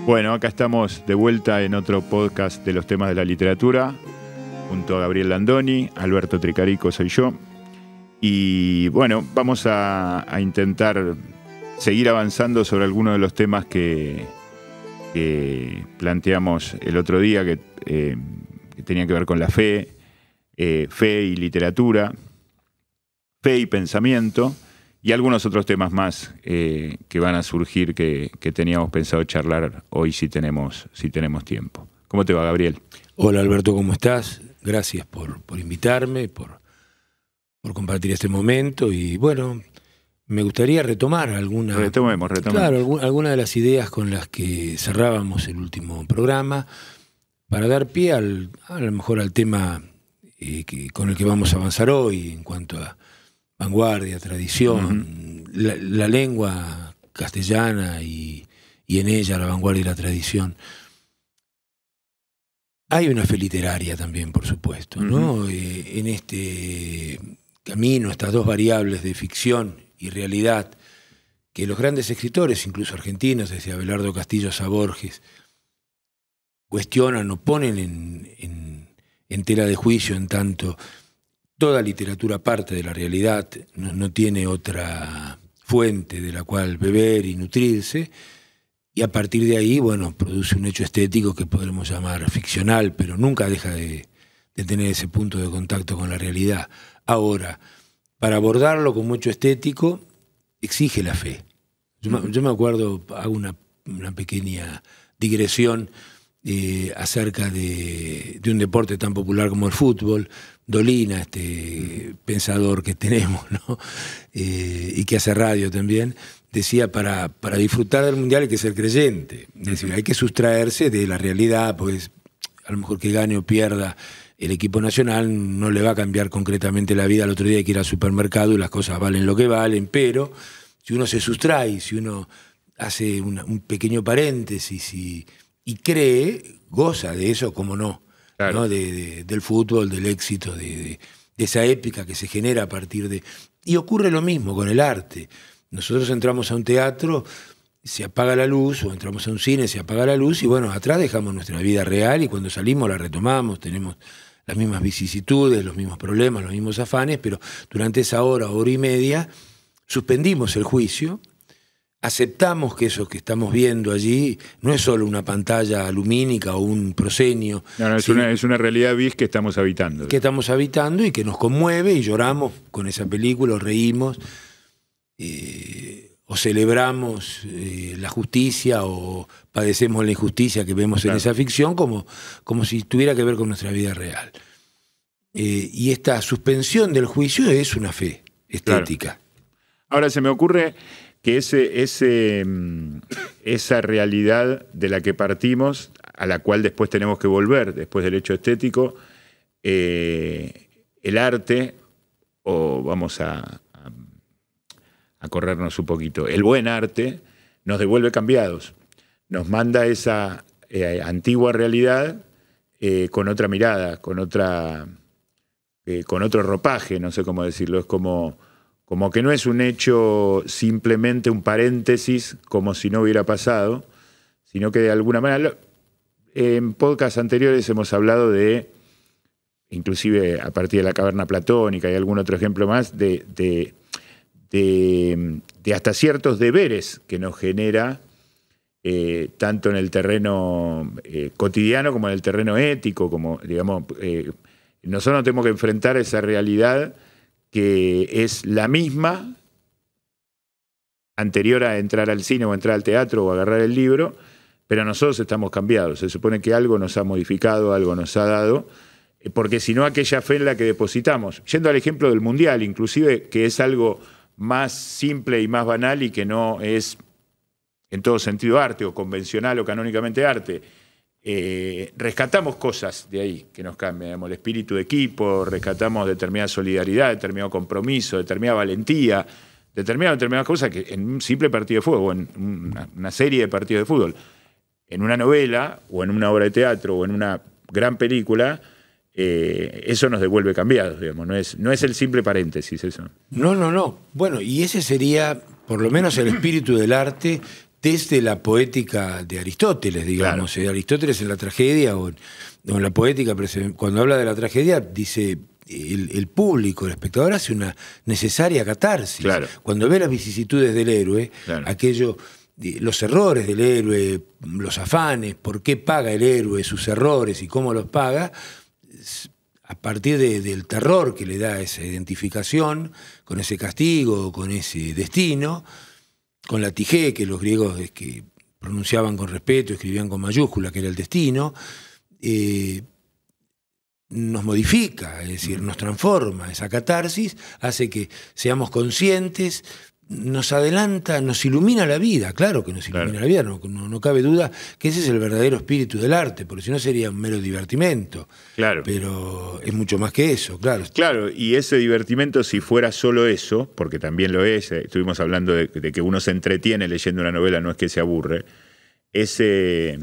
Bueno, acá estamos de vuelta en otro podcast de los temas de la literatura, junto a Gabriel Landoni, Alberto Tricarico soy yo. Y bueno, vamos a intentar seguir avanzando sobre algunos de los temas que planteamos el otro día, que tenían que ver con la fe, fe y literatura, fe y pensamiento, y algunos otros temas más que van a surgir que teníamos pensado charlar hoy si tenemos tiempo. ¿Cómo te va, Gabriel? Hola, Alberto, ¿cómo estás? Gracias por invitarme, por compartir este momento. Y bueno, me gustaría retomar alguna de las ideas con las que cerrábamos el último programa, para dar pie a lo mejor al tema con el que vamos a avanzar hoy en cuanto a vanguardia, tradición, la lengua castellana y en ella la vanguardia y la tradición. Hay una fe literaria también, por supuesto, ¿no? En este camino, estas dos variables de ficción y realidad, que los grandes escritores, incluso argentinos, desde Abelardo Castillo a Borges, cuestionan o ponen en tela de juicio, en tanto toda literatura parte de la realidad, no tiene otra fuente de la cual beber y nutrirse, y a partir de ahí, bueno, produce un hecho estético que podremos llamar ficcional, pero nunca deja de tener ese punto de contacto con la realidad. Ahora, para abordarlo como hecho estético, exige la fe. Yo me acuerdo, hago una pequeña digresión acerca de un deporte tan popular como el fútbol. Dolina, este pensador que tenemos, ¿no? Y que hace radio también, decía, para disfrutar del Mundial hay que ser creyente. Es decir, hay que sustraerse de la realidad, pues a lo mejor que gane o pierda el equipo nacional no le va a cambiar concretamente la vida. El otro día hay que ir al supermercado y las cosas valen lo que valen, pero si uno se sustrae, si uno hace un pequeño paréntesis y cree, goza de eso, como no. Claro. ¿No? Del fútbol, del éxito, de esa épica que se genera a partir de... Y ocurre lo mismo con el arte. Nosotros entramos a un teatro, se apaga la luz, o entramos a un cine, se apaga la luz, y bueno, atrás dejamos nuestra vida real, y cuando salimos la retomamos, tenemos las mismas vicisitudes, los mismos problemas, los mismos afanes, pero durante esa hora y media, suspendimos el juicio, aceptamos que eso que estamos viendo allí no es solo una pantalla lumínica o un proscenio. No, ¿sí? es una realidad vis que estamos habitando. Que estamos habitando y que nos conmueve y lloramos con esa película, o reímos, o celebramos la justicia o padecemos la injusticia que vemos en esa ficción como si tuviera que ver con nuestra vida real. Y esta suspensión del juicio es una fe estética. Claro. Ahora se me ocurre que esa realidad de la que partimos, a la cual después tenemos que volver, después del hecho estético, el arte, o vamos a corrernos un poquito, el buen arte nos devuelve cambiados, nos manda esa antigua realidad con otra mirada, con otro ropaje, no sé cómo decirlo, es como que no es un hecho simplemente un paréntesis, como si no hubiera pasado, sino que de alguna manera, en podcasts anteriores hemos hablado de, inclusive a partir de la caverna platónica y algún otro ejemplo más, de hasta ciertos deberes que nos genera, tanto en el terreno cotidiano como en el terreno ético, como, digamos, nosotros tenemos que enfrentar esa realidad que es la misma anterior a entrar al cine o entrar al teatro o agarrar el libro, pero nosotros estamos cambiados. Se supone que algo nos ha modificado, algo nos ha dado, porque si no, aquella fe en la que depositamos. Yendo al ejemplo del Mundial, inclusive, que es algo más simple y más banal y que no es en todo sentido arte o convencional o canónicamente arte, rescatamos cosas de ahí que nos cambian, digamos, el espíritu de equipo, rescatamos determinada solidaridad, determinado compromiso, determinada valentía, determinadas cosas que en un simple partido de fútbol, o en una serie de partidos de fútbol. en una novela, o en una obra de teatro, o en una gran película, eso nos devuelve cambiados, digamos. No es el simple paréntesis eso. No. Bueno, y ese sería, por lo menos, el espíritu del arte desde la poética de Aristóteles, digamos. Claro. Aristóteles en la tragedia o en la poética, cuando habla de la tragedia, dice el público, el espectador hace una necesaria catarsis. Claro. Cuando ve las vicisitudes del héroe, Claro. Los errores del héroe, los afanes, por qué paga el héroe sus errores y cómo los paga, a partir del terror que le da esa identificación con ese castigo, con ese destino, con la tige, que los griegos que pronunciaban con respeto, escribían con mayúscula, que era el destino, nos modifica, es decir, nos transforma. Esa catarsis hace que seamos conscientes, nos adelanta, nos ilumina la vida, claro que nos ilumina la vida, no cabe duda que ese es el verdadero espíritu del arte, porque si no sería un mero divertimento. Claro. Pero es mucho más que eso, claro. Claro, y ese divertimento, si fuera solo eso, porque también lo es, estuvimos hablando de que uno se entretiene leyendo una novela, no es que se aburre, ese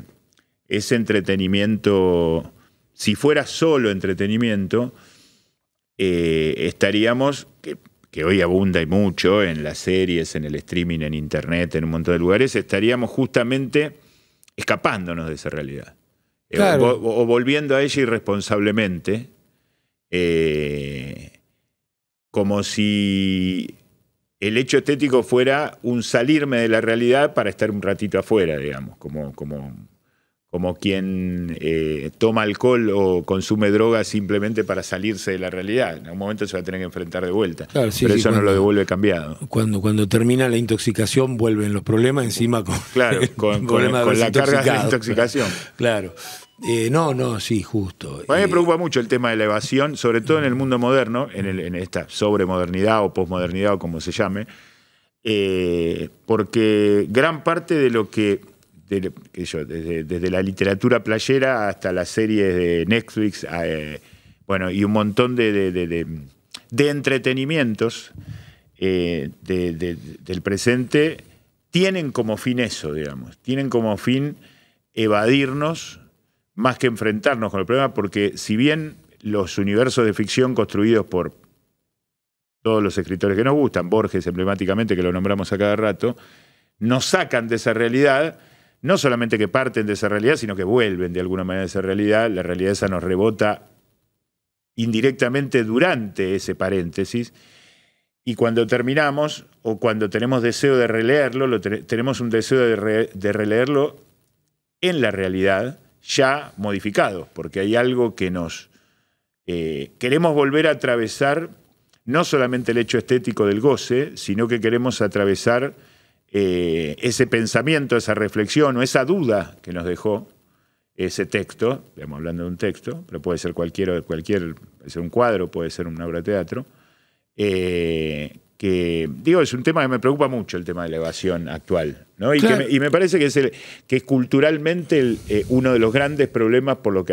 entretenimiento, si fuera solo entretenimiento, estaríamos, que hoy abunda y mucho en las series, en el streaming, en internet, en un montón de lugares, estaríamos justamente escapándonos de esa realidad. Claro. O volviendo a ella irresponsablemente, como si el hecho estético fuera un salirme de la realidad para estar un ratito afuera, digamos, como quien toma alcohol o consume drogas simplemente para salirse de la realidad. En un momento se va a tener que enfrentar de vuelta. Claro, sí, pero eso no lo devuelve cambiado. Cuando termina la intoxicación vuelven los problemas encima con, claro, con la carga de la intoxicación. Claro. Sí, justo. A mí me preocupa mucho el tema de la evasión, sobre todo en el mundo moderno, en esta sobremodernidad o posmodernidad o como se llame, porque gran parte de lo que desde la literatura playera hasta las series de Netflix, y un montón de entretenimientos del presente, tienen como fin eso, digamos. Tienen como fin evadirnos más que enfrentarnos con el problema, porque si bien los universos de ficción construidos por todos los escritores que nos gustan, Borges emblemáticamente, que lo nombramos a cada rato, nos sacan de esa realidad. No solamente que parten de esa realidad, sino que vuelven de alguna manera de esa realidad. La realidad esa nos rebota indirectamente durante ese paréntesis. Y cuando terminamos, o cuando tenemos deseo de releerlo, tenemos un deseo de releerlo en la realidad, ya modificado, porque hay algo que nos... queremos volver a atravesar no solamente el hecho estético del goce, sino que queremos atravesar... ese pensamiento, esa reflexión o esa duda que nos dejó ese texto, estamos hablando de un texto, pero puede ser puede ser un cuadro, puede ser una obra de teatro, es un tema que me preocupa mucho, el tema de la evasión actual, ¿no? Y, claro. y me parece que es culturalmente uno de los grandes problemas por los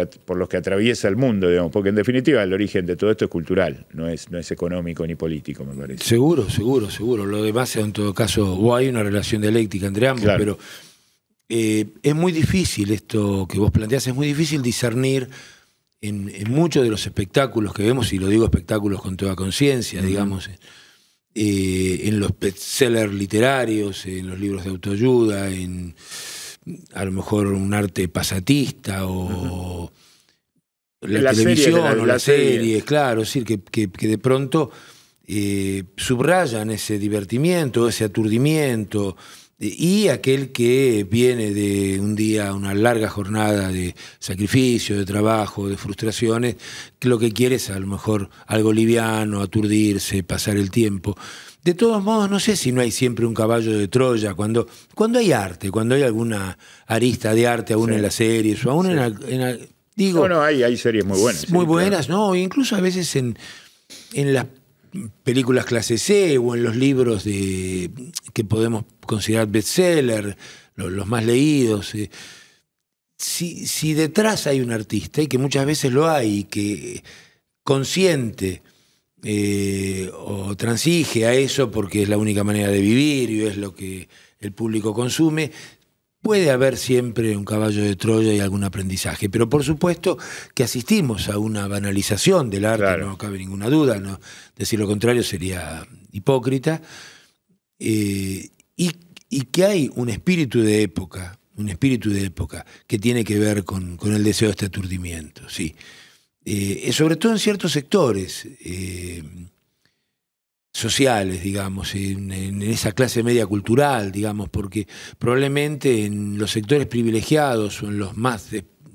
que atraviesa el mundo, digamos, porque en definitiva el origen de todo esto es cultural, no es económico ni político, me parece. Seguro. Lo demás, en todo caso, o hay una relación dialéctica entre ambos, claro. Pero es muy difícil esto que vos planteás, es muy difícil discernir en muchos de los espectáculos que vemos, y lo digo espectáculos con toda conciencia, digamos, en los bestsellers literarios, en los libros de autoayuda, en a lo mejor un arte pasatista o la televisión o las series, claro, es decir, que de pronto subrayan ese divertimiento, ese aturdimiento, y aquel que viene de un día, una larga jornada de sacrificio, de trabajo, de frustraciones, que lo que quiere es a lo mejor algo liviano, aturdirse, pasar el tiempo. De todos modos, no sé si no hay siempre un caballo de Troya, cuando hay arte, cuando hay alguna arista de arte aún en las series, o aún digo... No, hay series muy buenas. Muy buenas, claro. ¿No? Incluso a veces en las películas clase C o en los libros que podemos considerar bestseller, los más leídos. Si detrás hay un artista, y que muchas veces lo hay, y que consciente o transige a eso porque es la única manera de vivir y es lo que el público consume, puede haber siempre un caballo de Troya y algún aprendizaje, pero por supuesto que asistimos a una banalización del arte, claro. No cabe ninguna duda, ¿no? Decir lo contrario sería hipócrita, y que hay un espíritu de época que tiene que ver con el deseo de este aturdimiento, sí. Sobre todo en ciertos sectores sociales, digamos, en esa clase media cultural, digamos, porque probablemente en los sectores privilegiados o en los más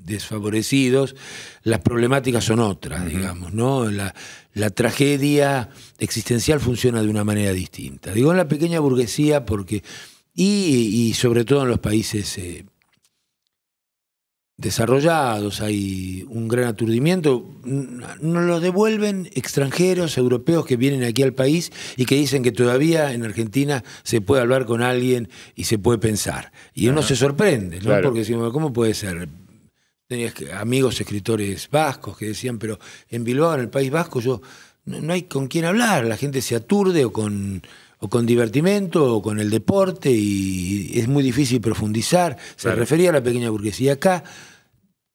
desfavorecidos, las problemáticas son otras, digamos, ¿no? La tragedia existencial funciona de una manera distinta. Digo en la pequeña burguesía porque, y sobre todo en los países desarrollados, hay un gran aturdimiento, nos lo devuelven extranjeros, europeos que vienen aquí al país y que dicen que todavía en Argentina se puede hablar con alguien y se puede pensar. Y uno se sorprende, ¿no? Claro. Porque decimos, ¿cómo puede ser? Tenías amigos escritores vascos que decían, pero en Bilbao, en el País Vasco, no hay con quién hablar, la gente se aturde o con divertimento o con el deporte y es muy difícil profundizar. Se refería a la pequeña burguesía. Acá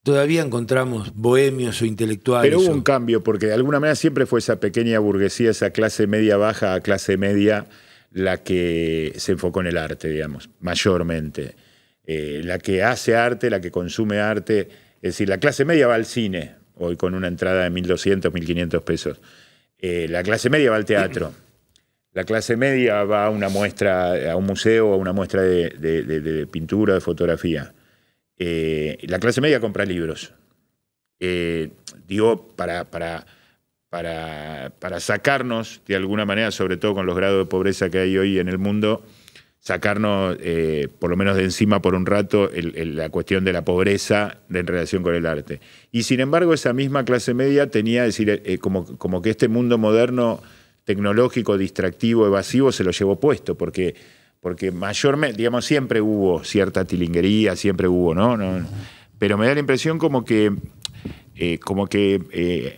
todavía encontramos bohemios o intelectuales. Pero hubo un cambio, porque de alguna manera siempre fue esa pequeña burguesía, esa clase media baja a clase media, la que se enfocó en el arte, digamos, mayormente. La que hace arte, la que consume arte. Es decir, la clase media va al cine, hoy con una entrada de 1.200, 1.500 pesos. La clase media va al teatro. La clase media va a una muestra, a un museo, a una muestra de pintura, de fotografía. La clase media compra libros. Digo, para sacarnos, de alguna manera, sobre todo con los grados de pobreza que hay hoy en el mundo, sacarnos, por lo menos de encima por un rato, la cuestión de la pobreza en relación con el arte. Y sin embargo, esa misma clase media tenía, es decir, como que este mundo moderno, tecnológico, distractivo, evasivo, se lo llevó puesto, porque mayormente, digamos, siempre hubo cierta tilinguería, siempre hubo, ¿no? Pero me da la impresión como que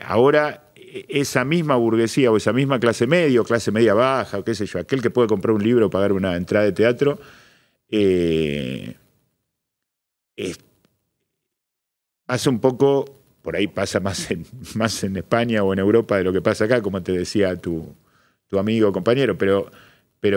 ahora esa misma burguesía o esa misma clase media o clase media baja, o qué sé yo, aquel que puede comprar un libro o pagar una entrada de teatro, pasa un poco, por ahí pasa más en España o en Europa de lo que pasa acá, como te decía tu amigo o compañero, pero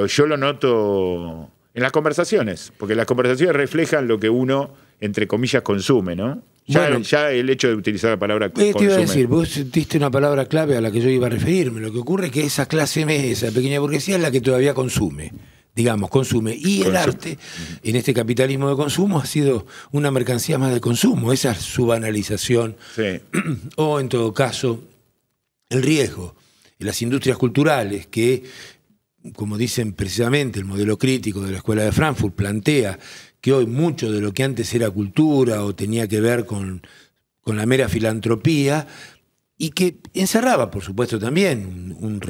yo lo noto en las conversaciones, porque las conversaciones reflejan lo que uno, entre comillas, consume, ¿no? Ya el hecho de utilizar la palabra consume. Te iba a decir, vos diste una palabra clave a la que yo iba a referirme. Lo que ocurre es que esa clase media, esa pequeña burguesía es la que todavía consume, digamos, consume. Y el arte, en este capitalismo de consumo, ha sido una mercancía más de consumo. Esa es su banalización. Sí. O, en todo caso, el riesgo en las industrias culturales que, como dicen precisamente el modelo crítico de la Escuela de Frankfurt, plantea que hoy mucho de lo que antes era cultura o tenía que ver con la mera filantropía, y que encerraba, por supuesto, también un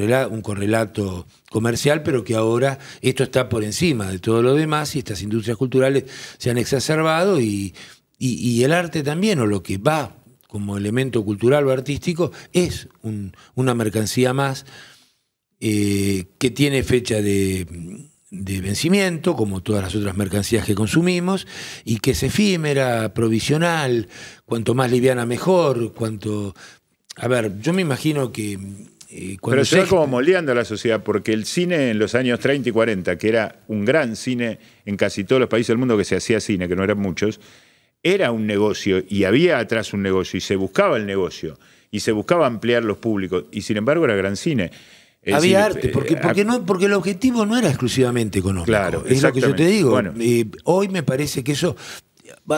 correlato comercial, pero que ahora esto está por encima de todo lo demás y estas industrias culturales se han exacerbado y el arte también, o lo que va como elemento cultural o artístico, es una mercancía más que tiene fecha de vencimiento, como todas las otras mercancías que consumimos, y que es efímera, provisional, cuanto más liviana mejor, A ver, yo me imagino que... Pero se va como moldeando a la sociedad, porque el cine en los años 30 y 40, que era un gran cine en casi todos los países del mundo que se hacía cine, que no eran muchos, era un negocio, y había atrás un negocio, y se buscaba el negocio, y se buscaba ampliar los públicos, y sin embargo era gran cine. Había arte, porque el objetivo no era exclusivamente económico. Claro, es lo que yo te digo. Bueno. Hoy me parece que eso...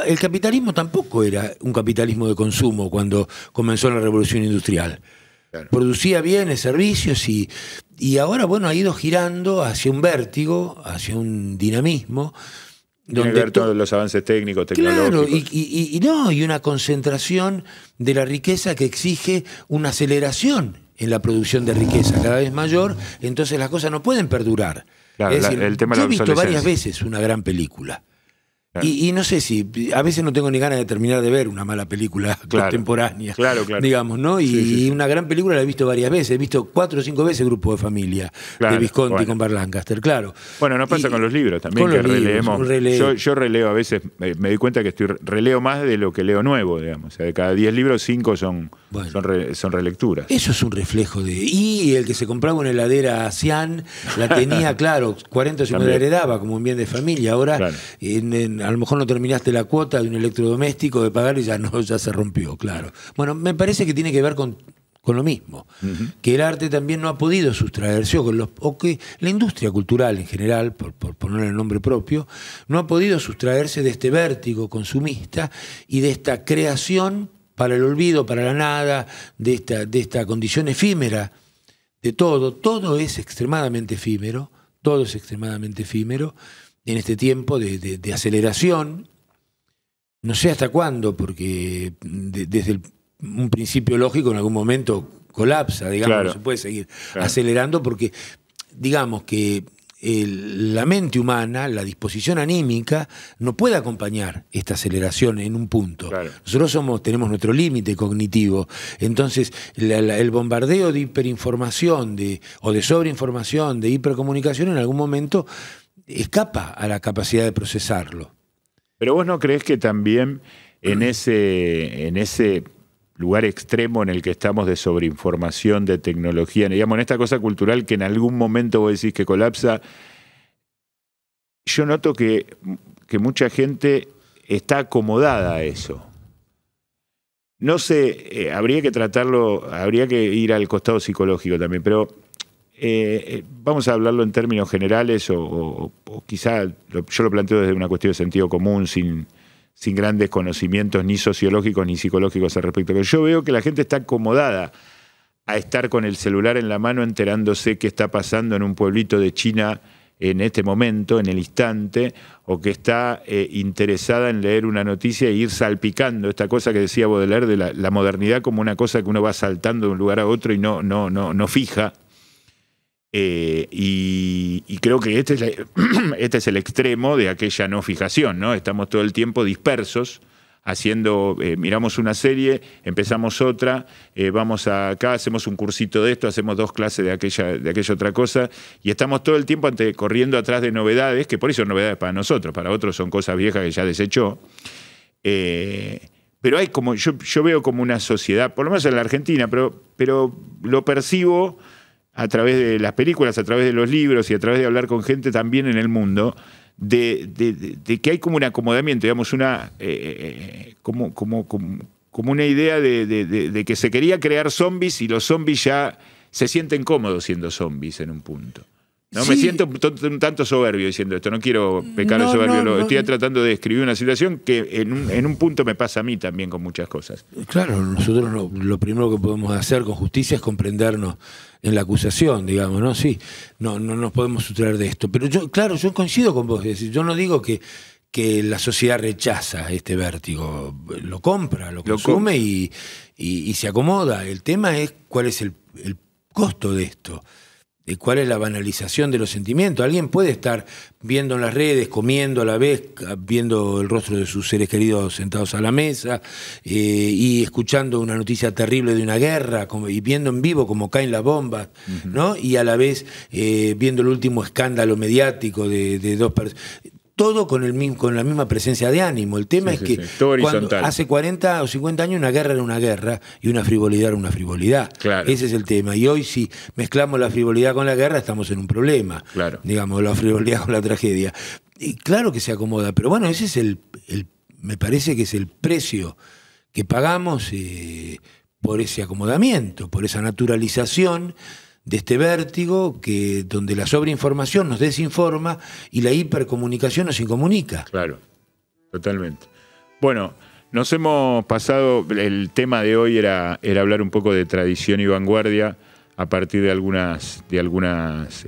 El capitalismo tampoco era un capitalismo de consumo cuando comenzó la revolución industrial. Claro. Producía bienes, servicios y ahora, bueno, ha ido girando hacia un vértigo, hacia un dinamismo. Tiene que ver todos los avances técnicos, tecnológicos. Claro, y una concentración de la riqueza que exige una aceleración en la producción de riqueza cada vez mayor, entonces las cosas no pueden perdurar. Claro, es decir, el tema yo he de la visto varias veces una gran película. Claro. Y no sé si, a veces no tengo ni ganas de terminar de ver una mala película contemporánea, digamos, ¿no? Y una gran película la he visto varias veces, he visto 4 o 5 veces Grupo de Familia, de Visconti con Burt Lancaster, claro. Bueno, nos pasa con los libros también, que releemos. Yo releo a veces, me doy cuenta que releo más de lo que leo nuevo, digamos. O sea, de cada 10 libros, 5 son relecturas. Eso es un reflejo de... Y el que se compraba una heladera Cian, la tenía, claro, 40 o 50 la heredaba como un bien de familia. Ahora, a lo mejor no terminaste la cuota de un electrodoméstico de pagar y ya se rompió, claro. Bueno, me parece que tiene que ver con lo mismo, que el arte también no ha podido sustraerse, o que la industria cultural en general, por ponerle el nombre propio, no ha podido sustraerse de este vértigo consumista y de esta creación para el olvido, para la nada, de esta condición efímera de todo. Todo es extremadamente efímero, en este tiempo de aceleración, no sé hasta cuándo, porque desde un principio lógico en algún momento colapsa, digamos, no se puede seguir acelerando, porque digamos que la mente humana, la disposición anímica, no puede acompañar esta aceleración en un punto. Nosotros tenemos nuestro límite cognitivo. Entonces, el bombardeo de hiperinformación, o de sobreinformación, de hipercomunicación, en algún momento escapa a la capacidad de procesarlo. Pero vos no creés que también en ese lugar extremo en el que estamos de sobreinformación, de tecnología, digamos, en esta cosa cultural que en algún momento vos decís que colapsa, yo noto que mucha gente está acomodada a eso. No sé, habría que tratarlo, habría que ir al costado psicológico también, pero vamos a hablarlo en términos generales o quizá yo lo planteo desde una cuestión de sentido común, sin grandes conocimientos ni sociológicos ni psicológicos al respecto. Pero yo veo que la gente está acomodada a estar con el celular en la mano enterándose qué está pasando en un pueblito de China en este momento, en el instante, o que está interesada en leer una noticia e ir salpicando esta cosa que decía Baudelaire de la modernidad como una cosa que uno va saltando de un lugar a otro y no fija. Y creo que este es el extremo de aquella no fijación, ¿no? Estamos todo el tiempo dispersos, miramos una serie, empezamos otra, vamos acá, hacemos un cursito de esto, hacemos 2 clases de aquella otra cosa, y estamos todo el tiempo corriendo atrás de novedades, que por eso son novedades para nosotros, para otros son cosas viejas que ya desechó. Pero hay como, yo veo como una sociedad, por lo menos en la Argentina, pero lo percibo a través de las películas, a través de los libros y a través de hablar con gente también en el mundo, de que hay como un acomodamiento, digamos, como una idea de que se quería crear zombies y los zombies ya se sienten cómodos siendo zombies en un punto. ¿No? Sí. Me siento un tanto soberbio diciendo esto, no quiero pecar de soberbio, estoy tratando de describir una situación que en un punto me pasa a mí también con muchas cosas. Claro, nosotros lo primero que podemos hacer con justicia es comprendernos en la acusación, digamos, ¿no? Sí, no nos podemos sustraer de esto. Pero yo coincido con vos, es decir, yo no digo que la sociedad rechaza este vértigo, lo compra, lo consume y se acomoda. El tema es cuál es el costo de esto. ¿Cuál es la banalización de los sentimientos? Alguien puede estar viendo en las redes, comiendo a la vez, viendo el rostro de sus seres queridos sentados a la mesa y escuchando una noticia terrible de una guerra y viendo en vivo cómo caen las bombas, ¿no? Y a la vez viendo el último escándalo mediático de 2 personas. Todo con la misma presencia de ánimo. El tema es que cuando hace 40 o 50 años una guerra era una guerra y una frivolidad era una frivolidad. Claro. Ese es el tema. Y hoy si mezclamos la frivolidad con la guerra estamos en un problema. Claro. Digamos, la frivolidad con la tragedia. Y claro que se acomoda, pero bueno, ese es me parece que es el precio que pagamos por ese acomodamiento, por esa naturalización de este vértigo donde la sobreinformación nos desinforma y la hipercomunicación nos incomunica. Claro, totalmente. Bueno, nos hemos pasado, el tema de hoy era hablar un poco de tradición y vanguardia a partir de algunas lecturas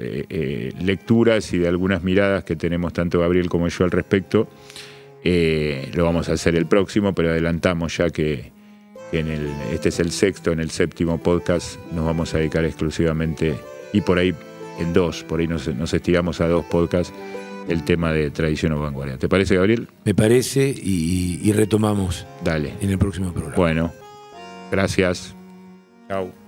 y de algunas miradas que tenemos tanto Gabriel como yo al respecto. Lo vamos a hacer el próximo, pero adelantamos ya que este es el 6º, en el 7º podcast nos vamos a dedicar exclusivamente, y por ahí en 2, por ahí nos estiramos a 2 podcasts, el tema de tradición o vanguardia. ¿Te parece, Gabriel? Me parece, y retomamos Dale. en el próximo programa. Bueno, gracias. Chau.